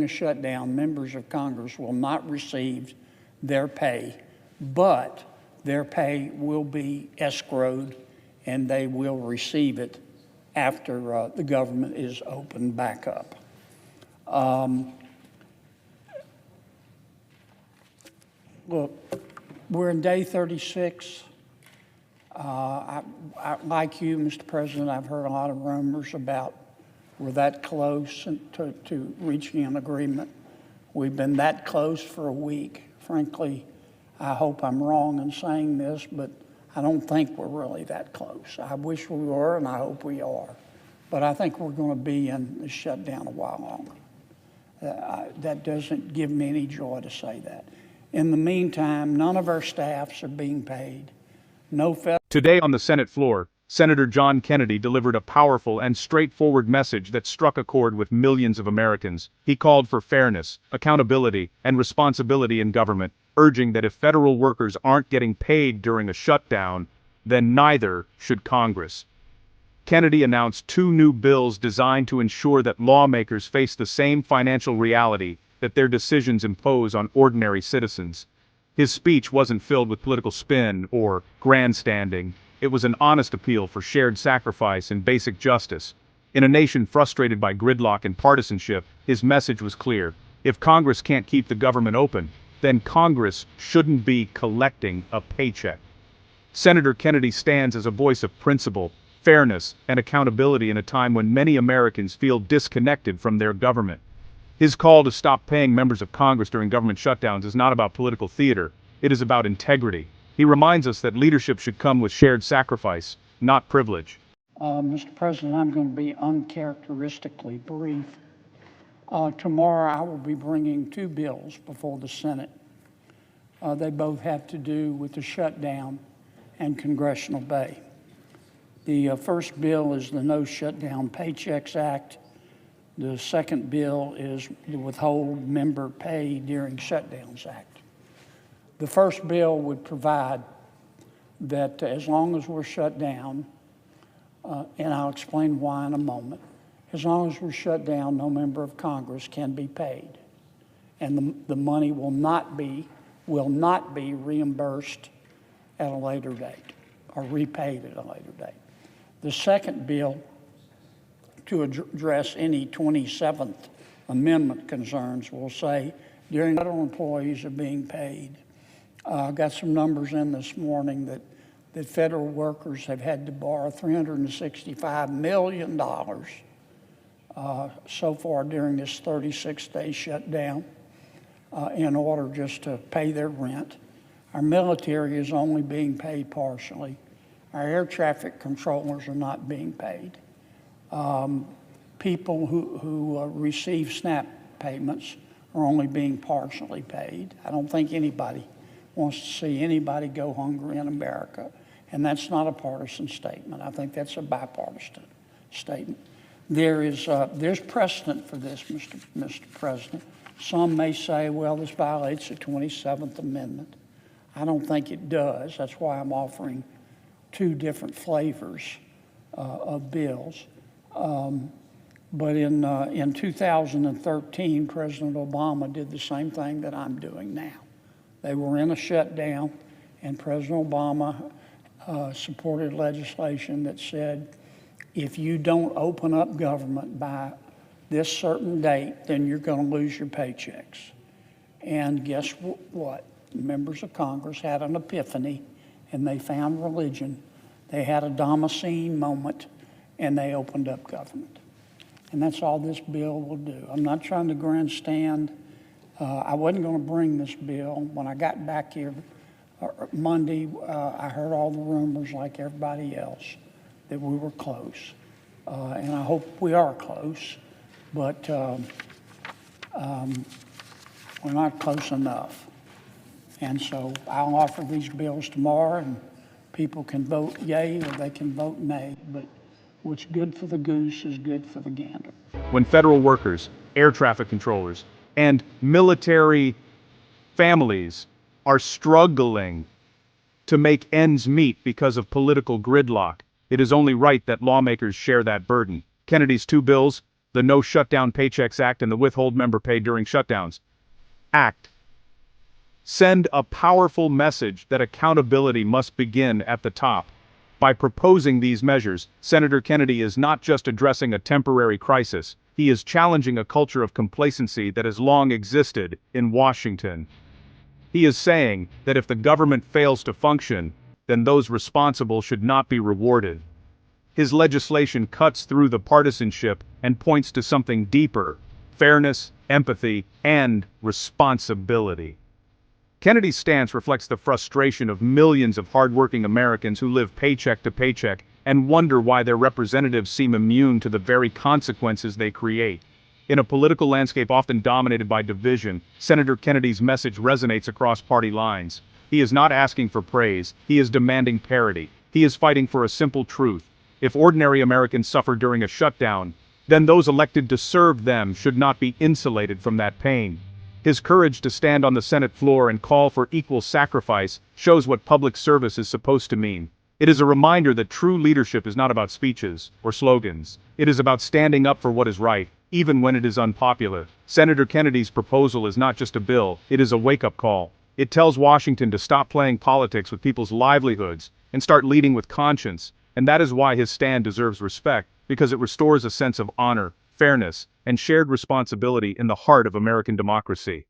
a shutdown, members of Congress will not receive their pay, but their pay will be escrowed and they will receive it after the government is opened back up. Look, we're in day 36. Like you, Mr. President, I've heard a lot of rumors about we're that close to reaching an agreement. We've been that close for a week. Frankly, I hope I'm wrong in saying this, but I don't think we're really that close. I wish we were, and I hope we are. But I think we're going to be in the shutdown a while longer. That doesn't give me any joy to say that. In the meantime, none of our staffs are being paid. Today on the Senate floor, Senator John Kennedy delivered a powerful and straightforward message that struck a chord with millions of Americans. He called for fairness, accountability, and responsibility in government, urging that if federal workers aren't getting paid during a shutdown, then neither should Congress. Kennedy announced 2 new bills designed to ensure that lawmakers face the same financial reality that their decisions impose on ordinary citizens. His speech wasn't filled with political spin or grandstanding. It was an honest appeal for shared sacrifice and basic justice. In a nation frustrated by gridlock and partisanship, his message was clear. If Congress can't keep the government open, then Congress shouldn't be collecting a paycheck. Senator Kennedy stands as a voice of principle, fairness, and accountability in a time when many Americans feel disconnected from their government. His call to stop paying members of Congress during government shutdowns is not about political theater. It is about integrity. He reminds us that leadership should come with shared sacrifice, not privilege. Mr. President, I'm going to be uncharacteristically brief. Tomorrow I will be bringing 2 bills before the Senate. They both have to do with the shutdown and congressional pay. The first bill is the No Shutdown Paychecks Act. The second bill is the Withhold Member Pay During Shutdowns Act. The first bill would provide that as long as we're shut down, and I'll explain why in a moment, as long as we're shut down, no member of Congress can be paid. And the money will not be reimbursed at a later date or repaid at a later date. The second bill, to address any 27th Amendment concerns, will say during federal employees are being paid. I got some numbers in this morning that federal workers have had to borrow $365 million so far during this 36-day shutdown in order just to pay their rent. Our military is only being paid partially. Our air traffic controllers are not being paid. People who receive SNAP payments are only being partially paid. I don't think anybody wants to see anybody go hungry in America, and that's not a partisan statement. I think that's a bipartisan statement. There's precedent for this, Mr. President. Some may say, well, this violates the 27th Amendment. I don't think it does. That's why I'm offering 2 different flavors of bills. But in 2013, President Obama did the same thing that I'm doing now. They were in a shutdown, and President Obama supported legislation that said, if you don't open up government by this certain date, then you're going to lose your paychecks. And guess what? Members of Congress had an epiphany, and they found religion. They had a Damascene moment, and they opened up government. And that's all this bill will do. I'm not trying to grandstand. I wasn't going to bring this bill. When I got back here Monday, I heard all the rumors like everybody else that we were close. And I hope we are close, but we're not close enough. And so I'll offer these bills tomorrow, and people can vote yay or they can vote nay. But what's good for the goose is good for the gander. When federal workers, air traffic controllers, and military families are struggling to make ends meet because of political gridlock, it is only right that lawmakers share that burden. Kennedy's 2 bills, the No Shutdown Paychecks Act and the Withhold Member Pay During Shutdowns Act, send a powerful message that accountability must begin at the top. By proposing these measures, Senator Kennedy is not just addressing a temporary crisis, he is challenging a culture of complacency that has long existed in Washington. He is saying that if the government fails to function, then those responsible should not be rewarded. His legislation cuts through the partisanship and points to something deeper: fairness, empathy, and responsibility. Kennedy's stance reflects the frustration of millions of hardworking Americans who live paycheck to paycheck and wonder why their representatives seem immune to the very consequences they create. In a political landscape often dominated by division, Senator Kennedy's message resonates across party lines. He is not asking for praise, he is demanding parity. He is fighting for a simple truth: if ordinary Americans suffer during a shutdown, then those elected to serve them should not be insulated from that pain. His courage to stand on the Senate floor and call for equal sacrifice shows what public service is supposed to mean. It is a reminder that true leadership is not about speeches or slogans. It is about standing up for what is right, even when it is unpopular. Senator Kennedy's proposal is not just a bill, it is a wake-up call. It tells Washington to stop playing politics with people's livelihoods and start leading with conscience. And that is why his stand deserves respect, because it restores a sense of honor, fairness, and shared responsibility in the heart of American democracy.